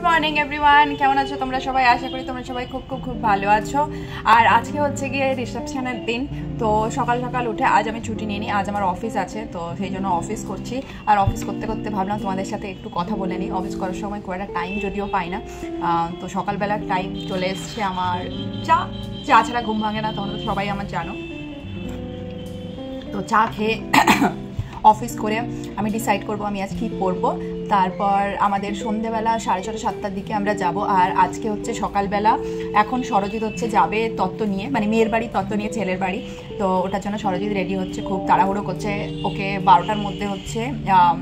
Morning everyone, কেমন আছো তোমরা সবাই? আশা করি তোমরা সবাই খুব খুব খুব ভালো আছো। আর আজকে হচ্ছে গিয়ে রিসেপশনের দিন। তো সকাল সকাল উঠে আজ আমি ছুটি নিয়ে নিই, আজ আমার অফিস আছে, তো সেই জন্য অফিস করছি। আর অফিস করতে করতে ভাবলাম তোমাদের সাথে একটু কথা বলে নিই। অফিস করার সময় খুব একটা টাইম যদিও পাই না, তো সকালবেলার টাইম চলে এসছে আমার। চা ছাড়া ঘুম ভাঙে না, তোমরা সবাই আমার জানো। তো চা খেয়ে অফিস করে আমি ডিসাইড করব আমি আজ কী পরবো। তারপর আমাদের সন্ধ্যেবেলা 6:30 7টার দিকে আমরা যাব। আর আজকে হচ্ছে সকালবেলা, এখন সরজিৎ হচ্ছে যাবে তত্ত্ব নিয়ে, মানে মেয়ের বাড়ি তত্ত্ব নিয়ে ছেলের বাড়ি। তো ওটার জন্য সরজিৎ রেডি হচ্ছে, খুব তাড়াহুড়ো করছে। ওকে 12টার মধ্যে হচ্ছে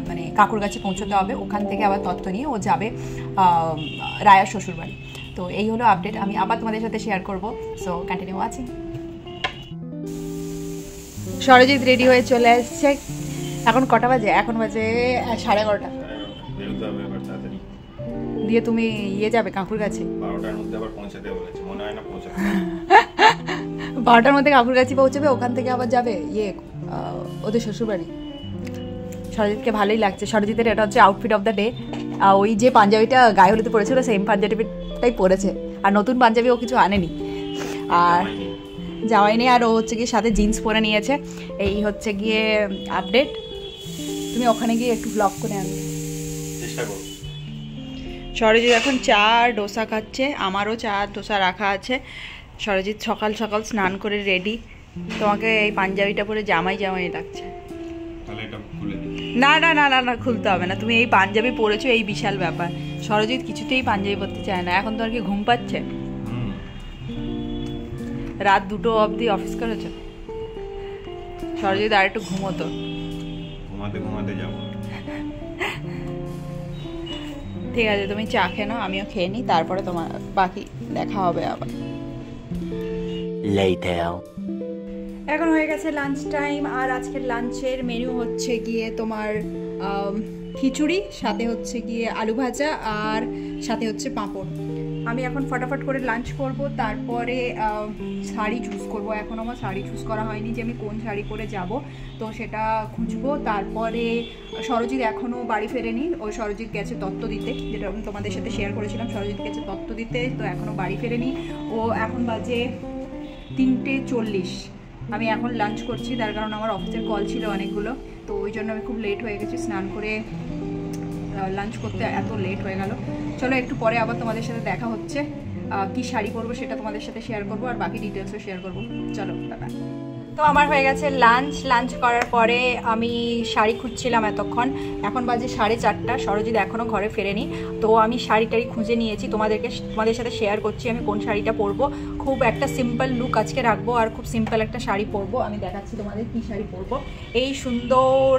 মানে কাকুর কাছে পৌঁছতে হবে, ওখান থেকে আবার তত্ত্ব নিয়ে ও যাবে রায়ার শ্বশুর বাড়ি। তো এই হলো আপডেট, আমি আবার তোমাদের সাথে শেয়ার করবো। সো কন্টিনিউ আছি। সরজিৎ রেডি হয়ে চলে এসছে। এখন কটা বাজে? এখন বাজে 11:30। দিয়ে তুমি যাবে কাকুর কাছে 12টার মধ্যে আবার পৌঁছাতে বলেছে, মনে হয় না পৌঁছাবে। 12টার মধ্যে কাকুর কাছে পৌঁছবে, ওখান থেকে আবার যাবে ওদের শ্বশুরবাড়ি। সরজিৎকে ভালোই লাগছে। সরজিতের এটা হচ্ছে আউটফিট অফ দ্য ডে। ওই যে পাঞ্জাবিটা গায়ে হলুদে পরেছিল সেম পাঞ্জাবিটাই পরেছে, আর নতুন পাঞ্জাবি ও কিছু আনেনি, আর জামাই নেই। আর ও হচ্ছে গিয়ে সাথে জিন্স পরে নিয়েছে। এই হচ্ছে গিয়ে আপডেট। তুমি ওখানে গিয়ে একটু ব্লগ করে আনবে চেষ্টা করো। সরজিৎ এখন চা আর ডোসা খাচ্ছে, আমারও চা আর ডোসা রাখা আছে। সরজিৎ সকাল সকাল স্নান করে রেডি। তোমাকে এই পাঞ্জাবিটা পরে জামাই লাগছে। না না না না না, খুলতে হবে না। তুমি এই পাঞ্জাবি পরেছো, এই বিশাল ব্যাপার। সরজিৎ কিছুতেই পাঞ্জাবি পরতে চায় না। এখন তোমার কি ঘুম পাচ্ছে? রাত 2টো অবধি অফিস করেছো। সরজিৎ আর একটু ঘুমোতো, ঘুমাতে যাবো। ঠিক আছে, তুমি চা খেয়ে নাও, আমিও খেয়ে নিই, তারপরে তোমার বাকি দেখা হবে আবার। এখন হয়ে গেছে লাঞ্চ টাইম। আর আজকের লাঞ্চের মেনু হচ্ছে গিয়ে তোমার খিচুড়ি, সাথে হচ্ছে গিয়ে আলু ভাজা, আর সাথে হচ্ছে পাঁপড়। আমি এখন ফটাফট করে লাঞ্চ করব, তারপরে শাড়ি চুজ করব। এখন আমার শাড়ি চুজ করা হয়নি যে আমি কোন শাড়ি পরে যাব, তো সেটা খুঁজবো। তারপরে সরজিৎ এখনও বাড়ি ফেরেনি, ও সরজিৎ গেছে তত্ত্ব দিতে, যেটা আমি তোমাদের সাথে শেয়ার করেছিলাম। সরজিৎ গেছে তত্ত্ব দিতে, তো এখনও বাড়ি ফেরেনি। ও এখন বাজে 3:40। আমি এখন লাঞ্চ করছি, তার কারণ আমার অফিসের কল ছিল অনেকগুলো, তো ওই জন্য আমি খুব লেট হয়ে গেছি। স্নান করে লাঞ্চ করতে এত লেট হয়ে গেল। চলো একটু পরে আবার তোমাদের সাথে দেখা হচ্ছে। কি শাড়ি পরবো সেটা তোমাদের সাথে শেয়ার করবো, আর বাকি ডিটেলসও শেয়ার করবো। চলো টাটা। তো আমার হয়ে গেছে লাঞ্চ করার পরে আমি শাড়ি খুঁজছিলাম এতক্ষণ। এখন বাজে 4:30। সরজিৎ এখনও ঘরে ফেরেনি, তো আমি শাড়ি খুঁজে নিয়েছি। তোমাদের সাথে শেয়ার করছি আমি কোন শাড়িটা পরবো। খুব একটা সিম্পল লুক আজকে রাখবো, আর খুব সিম্পল একটা শাড়ি পরবো। আমি দেখাচ্ছি তোমাদের কী শাড়ি পরবো। এই সুন্দর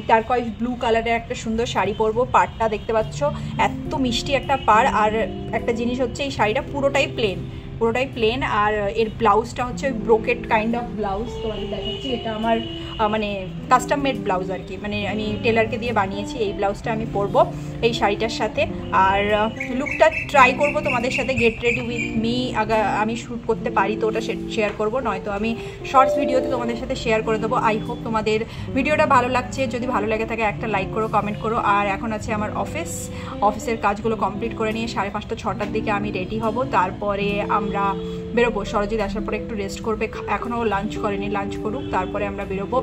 টারকয়েজ ব্লু কালারের একটা সুন্দর শাড়ি পরবো। পাড়টা দেখতে পাচ্ছ, এত মিষ্টি একটা পাড়। আর একটা জিনিস হচ্ছে, এই শাড়িটা পুরোটাই প্লেন, আর এর ব্লাউজটা হচ্ছে ওই ব্রোকেট কাইন্ড অফ ব্লাউজ। তো আমি দেখাচ্ছি, এটা আমার মানে কাস্টম মেড ব্লাউজ আর কি, মানে আমি টেলারকে দিয়ে বানিয়েছি। এই ব্লাউজটা আমি পরবো এই শাড়িটার সাথে। আর লুকটা ট্রাই করব তোমাদের সাথে, গেট রেডি উইথ মি। আমি শ্যুট করতে পারি তো ওটা শেয়ার করবো, নয়তো আমি শর্টস ভিডিওতে তোমাদের সাথে শেয়ার করে দেবো। আই হোপ তোমাদের ভিডিওটা ভালো লাগছে। যদি ভালো লেগে থাকে একটা লাইক করো, কমেন্ট করো। আর এখন আছে আমার অফিসের কাজগুলো কমপ্লিট করে নিয়ে 5:30 6টার দিকে আমি রেডি হব। তারপরে আমরা বেরোবো। সরজিৎ আসার পরে একটু রেস্ট করবে, এখনও লাঞ্চ করেনি, লাঞ্চ করুক, তারপরে আমরা বেরোবো।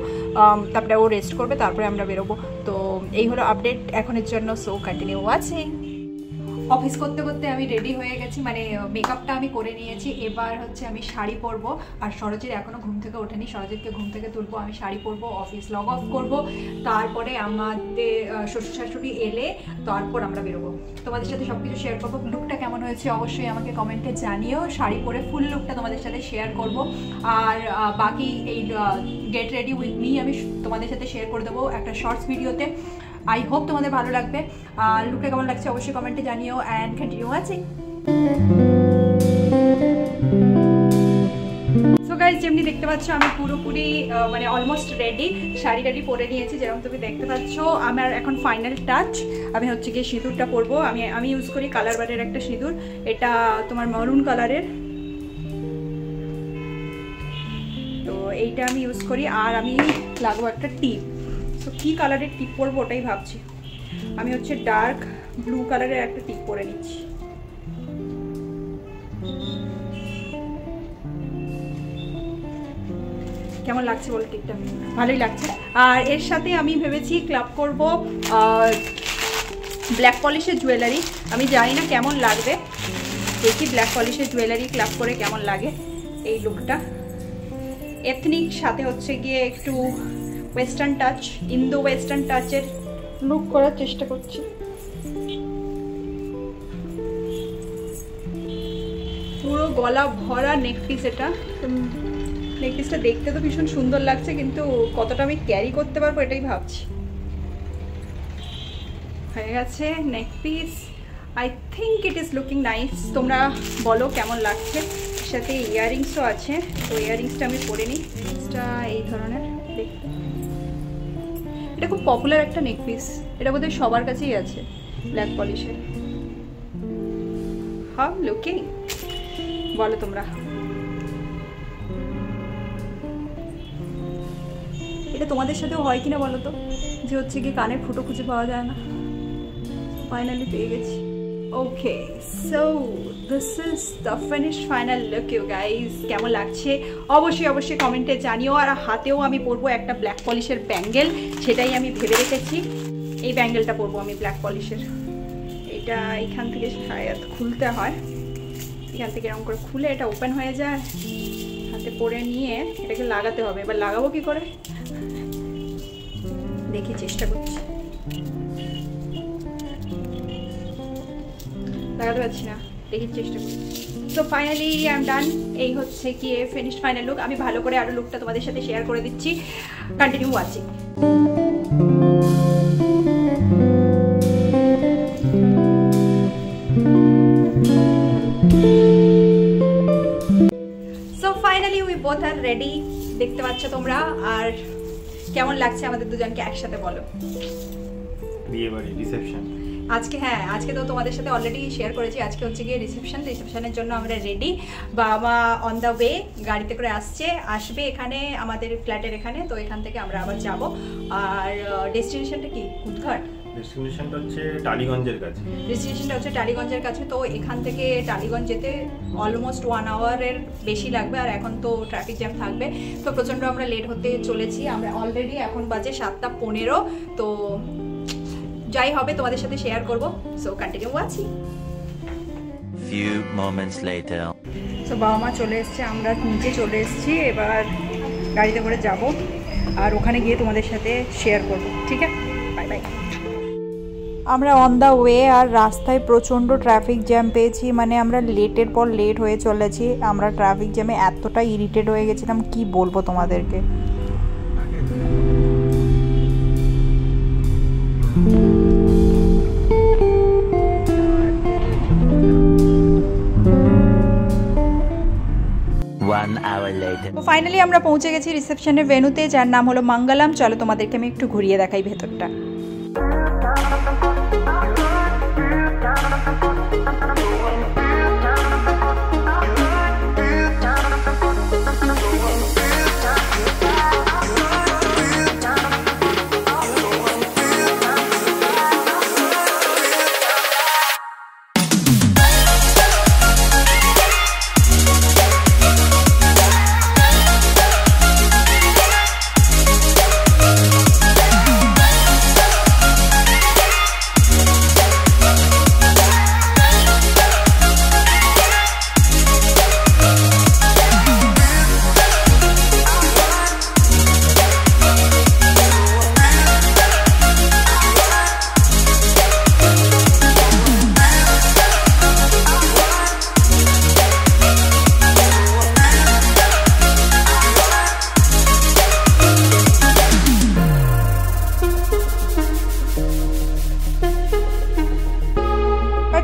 তারপরে ও রেস্ট করবে, তারপরে আমরা বেরোবো। তো এই হলো আপডেট এখনের জন্য। So continue watching. অফিস করতে করতে আমি রেডি হয়ে গেছি, মানে মেকআপটা আমি করে নিয়েছি। এবার হচ্ছে আমি শাড়ি পরবো। আর সরজিৎ এখনও ঘুম থেকে ওঠেনি, সরজিৎকে ঘুম থেকে তুলবো, আমি শাড়ি পরবো, অফিস লগ অফ করবো। তারপরে আমাদের শ্বশুর শাশুড়ি এলে তারপর আমরা বেরোবো। তোমাদের সাথে সব কিছু শেয়ার করবো। লুকটা কেমন হয়েছে অবশ্যই আমাকে কমেন্টে জানিও। শাড়ি পরে ফুল লুকটা তোমাদের সাথে শেয়ার করবো। আর বাকি এই গেট রেডি উইথ মি আমি তোমাদের সাথে শেয়ার করে দেবো একটা শর্টস ভিডিওতে। আই হোপ তোমাদের ভালো লাগবে। লুকটা কেমন লাগছে অবশ্যই কমেন্টে জানিও, and continue watching. So guys, যেমনি দেখতে পাচ্ছ আমি পুরোপুরি মানে অলমোস্ট রেডি। শাড়ি পরে নিয়েছি যেরকম তুমি দেখতে পাচ্ছ। আমার এখন ফাইনাল টাচ, আমি হচ্ছে গিয়ে সিঁদুরটা পরবো। আমি ইউজ করি কালার বারের একটা সিঁদুর, এটা তোমার মারুন কালারের। তো এইটা আমি ইউজ করি। আর আমি লাগবো একটা টিপ। তো কী কালারের টিপ পরবো ওটাই ভাবছি। আমি হচ্ছে ডার্ক ব্লু কালারের একটা টিপ পরে নিচ্ছি। কেমন লাগছে বলো টিপটা? ভালোই লাগছে। আর এর সাথে আমি ভেবেছি ক্লাব করব ব্ল্যাক পলিশের জুয়েলারি। আমি জানি না কেমন লাগবে, দেখি ব্ল্যাক পলিশের জুয়েলারি ক্লাব করে কেমন লাগে এই লুকটা। এথনিক সাথে হচ্ছে গিয়ে একটু ওয়েস্টার্ন টাচ, ইন্দো ওয়েস্টার্ন টাচের লুক করার চেষ্টা করছি। পুরো গলা ভরা নেকপিস এটা। নেকপিসটা দেখতে তো ভীষণ সুন্দর লাগছে, কিন্তু কতটা আমি ক্যারি করতে পারবো এটাই ভাবছি। হয়ে গেছে neckpiece. I think it is looking nice. তোমরা বলো কেমন লাগছে। সাথে ইয়াররিংসও আছে, তো ইয়াররিংসটা আমি পরে নিই। ইয়াররিংসটা এই ধরনের দেখতে, এটা খুব পপুলার একটা নেকপিস। এটা বোধহয় সবার কাছেই আছে ব্ল্যাক পলিশের। হাউ লুকিং বলো তোমরা? এটা তোমাদের সাথেও হয় কিনা বলো তো, যে হচ্ছে কি কানের ফুটো খুঁজে পাওয়া যায় না। ফাইনালি পেয়ে গেছি। Okay, so this is the finish final look you guys. কেমন লাগছে অবশ্যই অবশ্যই কমেন্টে জানিও। আর হাতেও আমি পরবো একটা ব্ল্যাক পলিশের ব্যাঙ্গেল, সেটাই আমি ভেবে রেখেছি। এই ব্যাঙ্গেলটা পরবো আমি ব্ল্যাক পলিশের। এটা এখান থেকে শায়দ খুলতে হয়, এখান থেকে এরকম করে খুলে এটা ওপেন হয়ে যায়। হাতে পরে নিয়ে এটাকে লাগাতে হবে। এবার লাগাবো কি করে দেখি, চেষ্টা করছি। লাগাতে পারছি না, দেখি চেষ্টা করছি। তো ফাইনালি আই এম ডান। এই হচ্ছে কি ফিনিশ ফাইনাল লুক। আমি ভালো করে আরো লুকটা তোমাদের সাথে শেয়ার করে দিচ্ছি। Continue watching. So finally we both are ready, দেখতে পাচ্ছ তোমরা। আর কেমন লাগছে আমাদের দুজনকে একসাথে বলো? বিয়ে বাড়ি রিসেপশন আজকে, হ্যাঁ আজকে তো তোমাদের সাথে অলরেডি শেয়ার করেছি। আজকে হচ্ছে গিয়ে রিসেপশনের জন্য আমরা রেডি। বাবা অন দ্য ওয়ে, গাড়িতে করে আসবে এখানে আমাদের ফ্ল্যাটের এখানে। তো এখান থেকে আমরা আবার যাব। আর ডেস্টিনেশনটা কি? কুদঘাট। ডেস্টিনেশনটা হচ্ছে টালিগঞ্জের কাছে। ডেস্টিনেশনটা হচ্ছে টালিগঞ্জের কাছে। তো এখান থেকে টালিগঞ্জ যেতে অলমোস্ট 1 আওয়ারের বেশি লাগবে। আর এখন তো ট্রাফিক জ্যাম থাকবে, তো প্রচণ্ড আমরা লেট হতে চলেছি। আমরা অলরেডি এখন বাজে 7:15। তো যাই হবে তোমাদের সাথে শেয়ার করব। So continue watching. Few moments later. So বাবা মা চলে এসছে, আমরা নিচে চলে এসেছি। এবার গাড়িতে করে যাব আর ওখানে গিয়ে তোমাদের সাথে শেয়ার করব। ঠিক আছে, বাই বাই। আমরা অন দ্য ওয়ে, আর রাস্তায় প্রচণ্ড ট্রাফিক জ্যাম পেয়েছি। মানে আমরা লেটের পর লেট হয়ে চলেছি। আমরা ট্রাফিক জ্যামে এতটা ইরিটেট হয়ে গেছিলাম, কি বলবো তোমাদেরকে। তো ফাইনালি আমরা পৌঁছে গেছি রিসেপশনের ভেন্যুতে, যার নাম হলো মঙ্গলম। চলো তোমাদেরকে আমি একটু ঘুরিয়ে দেখাই ভেতরটা।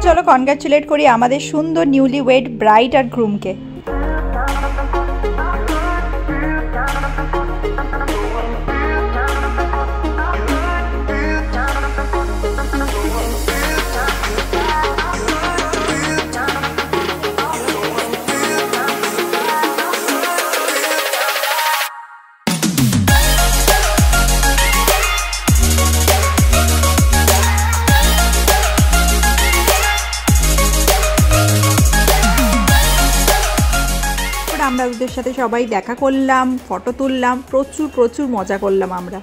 চলো কনগ্রাচুলেট করি আমাদের সুন্দর নিউলি ওয়েড ব্রাইড আর গ্রুমকে। দাদুদের সাথে সবাই দেখা করলাম, ফটো তুললাম, প্রচুর প্রচুর মজা করলাম আমরা।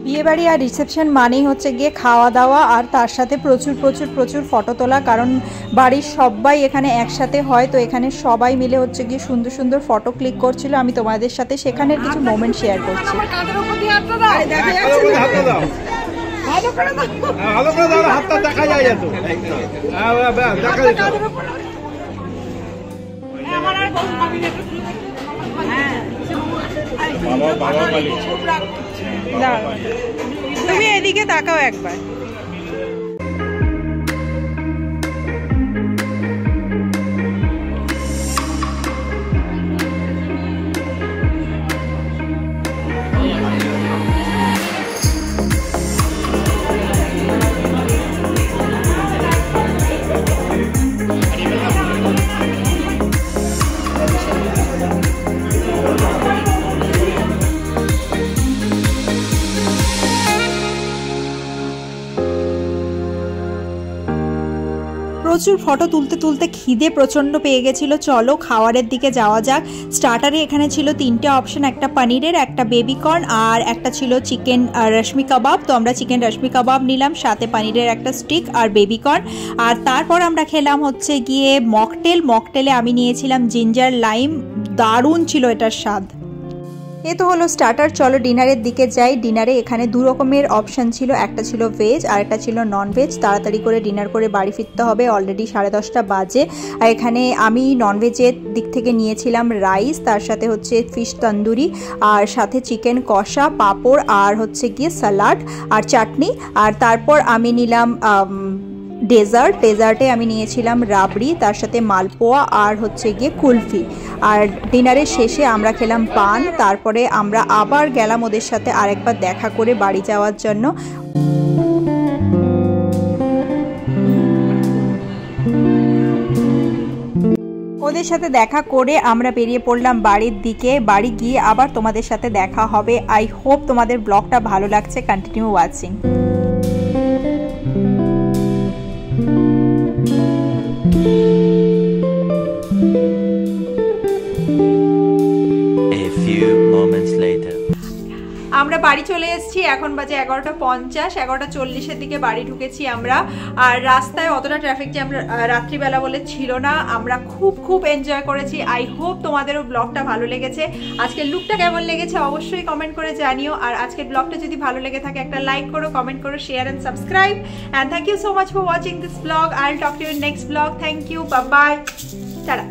বিয়েবাড়ি আর রিসেপশন মানেই হচ্ছে গিয়ে খাওয়া দাওয়া আর তার সাথে প্রচুর প্রচুর প্রচুর ফটো তোলা, কারণ বাড়ির সবাই এখানে একসাথে হয়, তো এখানে সবাই মিলে হচ্ছে গিয়ে সুন্দর সুন্দর ফটো ক্লিক করছিল। আমি তোমাদের সাথে সেখানের কিছু মোমেন্ট শেয়ার করছি। তুমি এদিকে তাকাও একবার। প্রচুর ফটো তুলতে তুলতে খিদে প্রচণ্ড পেয়ে গেছিলো। চলো খাওয়ারের দিকে যাওয়া যাক। স্টার্টারে এখানে ছিল 3টে অপশন, একটা পনিরের, একটা বেবিকর্ন আর একটা ছিল চিকেন রশ্মি কাবাব। তো আমরা চিকেন রশ্মি কাবাব নিলাম, সাথে পনিরের একটা স্টিক আর বেবিকর্ন। আর তারপর আমরা খেলাম হচ্ছে গিয়ে মকটেল। মকটেলে আমি নিয়েছিলাম জিঞ্জার লাইম, দারুণ ছিল এটার স্বাদ। এ তো হলো স্টার্টার। চলো ডিনারের দিকে যাই। ডিনারে এখানে 2 রকমের অপশান ছিল, একটা ছিল ভেজ আর একটা ছিল নন ভেজ। তাড়াতাড়ি করে ডিনার করে বাড়ি ফিরতে হবে, অলরেডি 10:30 বাজে। আর এখানে আমি নন ভেজের দিক থেকে নিয়েছিলাম রাইস, তার সাথে হচ্ছে ফিশ তন্দুরি আর সাথে চিকেন কষা, পাঁপড় আর হচ্ছে গিয়ে স্যালাড আর চাটনি। আর তারপর আমি নিলাম ডেজার্টে আমি নিয়েছিলাম রাবড়ি, তার সাথে মালপোয়া আর হচ্ছে গিয়ে কুলফি। আর ডিনারের শেষে আমরা খেলাম পান। তারপরে আমরা আবার গেলাম ওদের সাথে আরেকবার দেখা করে বাড়ি যাওয়ার জন্য। ওদের সাথে দেখা করে আমরা বেরিয়ে পড়লাম বাড়ির দিকে। বাড়ি গিয়ে আবার তোমাদের সাথে দেখা হবে। আই হোপ তোমাদের ব্লগটা ভালো লাগছে। Continue watching. আমরা বাড়ি চলে এসেছি, এখন বাজে 11:50, 11:40-এর দিকে বাড়ি ঢুকেছি আমরা। আর রাস্তায় অতটা ট্রাফিক জ্যাম রাত্রিবেলা বলে ছিল না। আমরা খুব এনজয় করেছি। আই হোপ তোমাদেরও ব্লগটা ভালো লেগেছে। আজকের লুকটা কেমন লেগেছে অবশ্যই কমেন্ট করে জানিও। আর আজকের ব্লগটা যদি ভালো লেগে থাকে একটা লাইক করো, কমেন্ট করো, share and subscribe. And thank you so much for watching this vlog. I will talk to you in next vlog. Thank you, bye. Tata.